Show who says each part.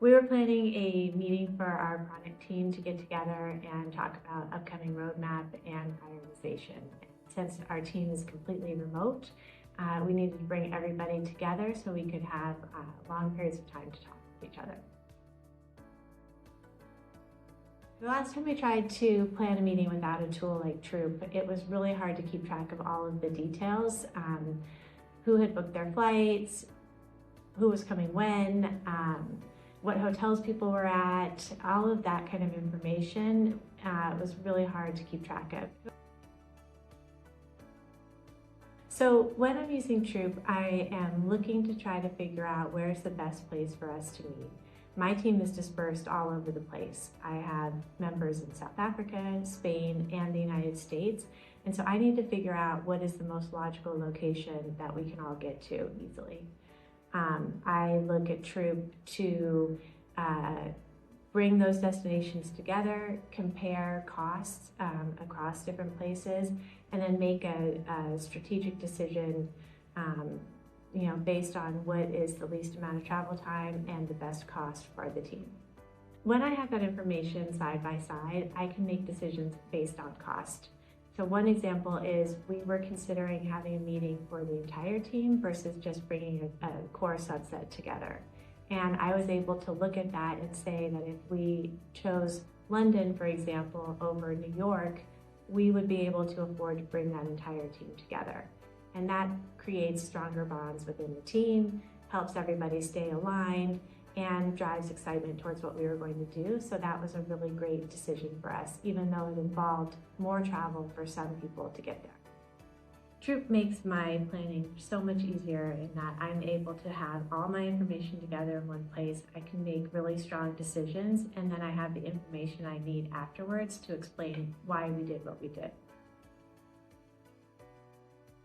Speaker 1: We were planning a meeting for our product team to get together and talk about upcoming roadmap and prioritization. Since our team is completely remote, we needed to bring everybody together so we could have long periods of time to talk with each other. The last time I tried to plan a meeting without a tool like Troop, it was really hard to keep track of all of the details. Who had booked their flights, who was coming when, what hotels people were at, all of that kind of information was really hard to keep track of. So when I'm using Troop, I am looking to try to figure out where's the best place for us to meet. My team is dispersed all over the place. I have members in South Africa, Spain, and the United States, and so I need to figure out what is the most logical location that we can all get to easily. I look at Troop to bring those destinations together, compare costs across different places, and then make a strategic decision based on what is the least amount of travel time and the best cost for the team. When I have that information side by side, I can make decisions based on cost. So one example is we were considering having a meeting for the entire team versus just bringing a core subset together. And I was able to look at that and say that if we chose London, for example, over New York, we would be able to afford to bring that entire team together. And that creates stronger bonds within the team, helps everybody stay aligned, and drives excitement towards what we were going to do. So that was a really great decision for us, even though it involved more travel for some people to get there. Troop makes my planning so much easier in that I'm able to have all my information together in one place. I can make really strong decisions, and then I have the information I need afterwards to explain why we did what we did.